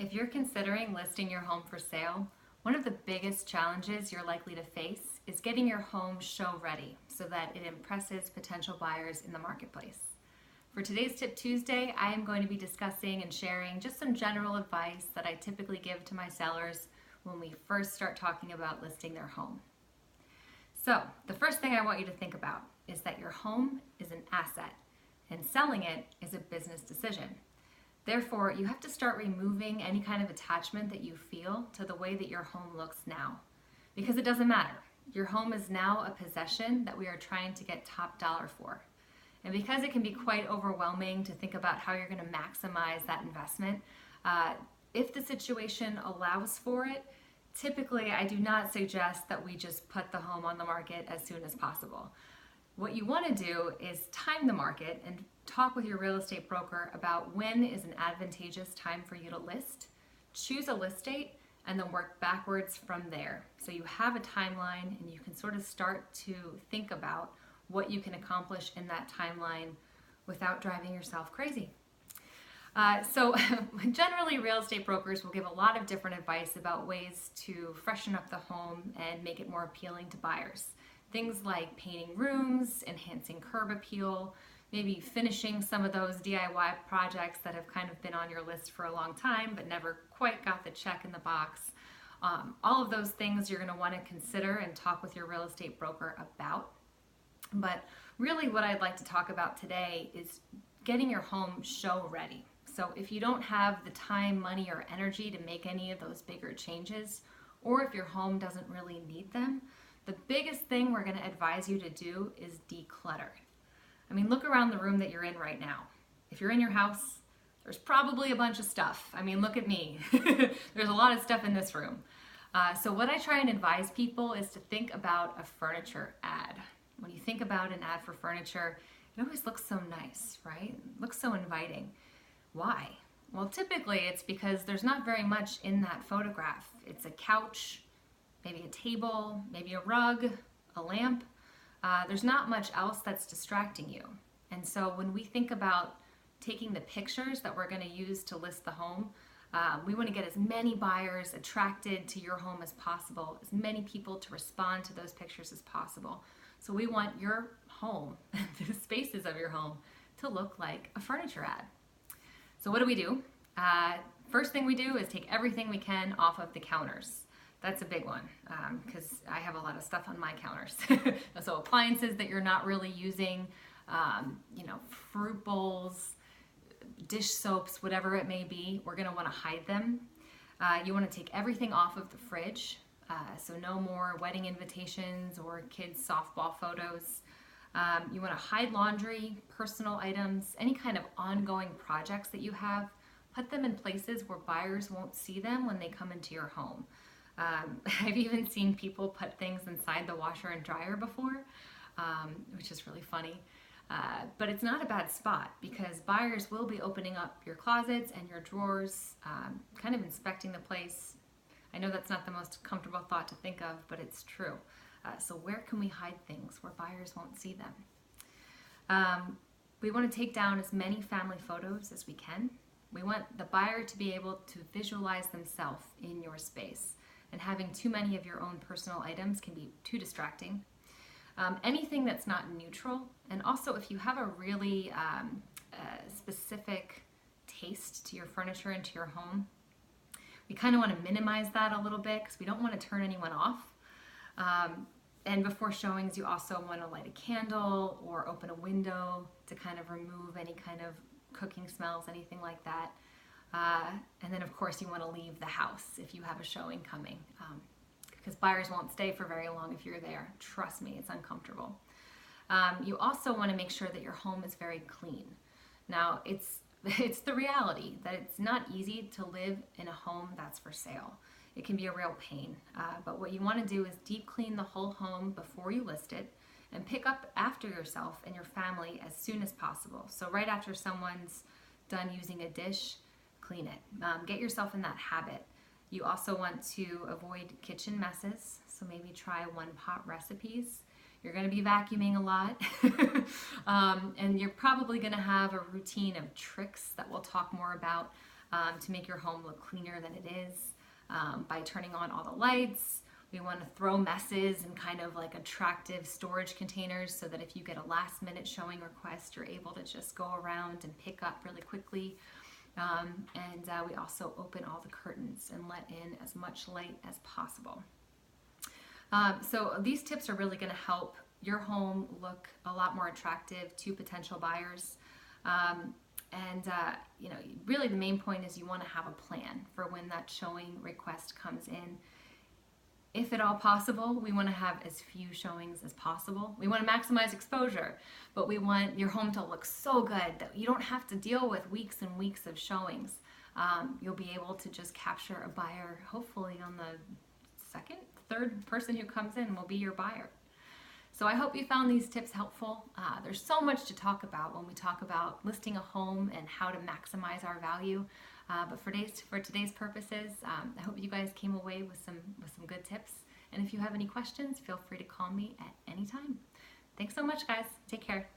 If you're considering listing your home for sale, one of the biggest challenges you're likely to face is getting your home show ready so that it impresses potential buyers in the marketplace. For today's Tip Tuesday, I am going to be discussing and sharing just some general advice that I typically give to my sellers when we first start talking about listing their home. So, the first thing I want you to think about is that your home is an asset and selling it is a business decision. Therefore, you have to start removing any kind of attachment that you feel to the way that your home looks now. Because it doesn't matter. Your home is now a possession that we are trying to get top dollar for. And because it can be quite overwhelming to think about how you're going to maximize that investment, if the situation allows for it, typically I do not suggest that we just put the home on the market as soon as possible. What you want to do is time the market and talk with your real estate broker about when is an advantageous time for you to list. Choose a list date and then work backwards from there. So you have a timeline and you can sort of start to think about what you can accomplish in that timeline without driving yourself crazy. So generally real estate brokers will give a lot of different advice about ways to freshen up the home and make it more appealing to buyers. Things like painting rooms, enhancing curb appeal, maybe finishing some of those DIY projects that have kind of been on your list for a long time but never quite got the check in the box. All of those things you're going to want to consider and talk with your real estate broker about. But really what I'd like to talk about today is getting your home show ready. So if you don't have the time, money, or energy to make any of those bigger changes, or if your home doesn't really need them, the biggest thing we're going to advise you to do is declutter. I mean, look around the room that you're in right now. If you're in your house, there's probably a bunch of stuff. I mean, look at me. There's a lot of stuff in this room. So what I try and advise people is to think about a furniture ad. When you think about an ad for furniture, it always looks so nice, right? It looks so inviting. Why? Well, typically it's because there's not very much in that photograph. It's a couch, maybe a table, maybe a rug, a lamp. There's not much else that's distracting you. And so when we think about taking the pictures that we're going to use to list the home, we want to get as many buyers attracted to your home as possible, as many people to respond to those pictures as possible. So we want your home, the spaces of your home, to look like a furniture ad. So what do? First thing we do is take everything we can off of the counters. That's a big one because I have a lot of stuff on my counters. So appliances that you're not really using, fruit bowls, dish soaps, whatever it may be, we're going to want to hide them. You want to take everything off of the fridge. So no more wedding invitations or kids' softball photos. You want to hide laundry, personal items, any kind of ongoing projects that you have. Put them in places where buyers won't see them when they come into your home. I've even seen people put things inside the washer and dryer before, which is really funny. But it's not a bad spot because buyers will be opening up your closets and your drawers, kind of inspecting the place. I know that's not the most comfortable thought to think of, but it's true. So where can we hide things where buyers won't see them? We want to take down as many family photos as we can. We want the buyer to be able to visualize themselves in your space. And having too many of your own personal items can be too distracting. Anything that's not neutral, and also if you have a really specific taste to your furniture and to your home, we kind of want to minimize that a little bit because we don't want to turn anyone off. And before showings, you also want to light a candle or open a window to kind of remove any kind of cooking smells, anything like that. And then of course you want to leave the house if you have a showing coming because buyers won't stay for very long if you're there. Trust me, it's uncomfortable. You also want to make sure that your home is very clean. Now it's the reality that it's not easy to live in a home that's for sale. It can be a real pain, but what you want to do is deep clean the whole home before you list it and pick up after yourself and your family as soon as possible. So right after someone's done using a dish, clean it. Get yourself in that habit. You also want to avoid kitchen messes, so maybe try one-pot recipes. You're going to be vacuuming a lot, and you're probably going to have a routine of tricks that we'll talk more about to make your home look cleaner than it is by turning on all the lights. We want to throw messes in kind of like attractive storage containers so that if you get a last minute showing request, you're able to just go around and pick up really quickly. We also open all the curtains and let in as much light as possible. So these tips are really going to help your home look a lot more attractive to potential buyers. Really the main point is you want to have a plan for when that showing request comes in. If at all possible, we want to have as few showings as possible. We want to maximize exposure, but we want your home to look so good that you don't have to deal with weeks and weeks of showings. You'll be able to just capture a buyer, hopefully on the second, third person who comes in will be your buyer. So I hope you found these tips helpful. There's so much to talk about when we talk about listing a home and how to maximize our value. But for today's purposes, I hope you guys came away with some good tips. And if you have any questions, feel free to call me at any time. Thanks so much, guys. Take care.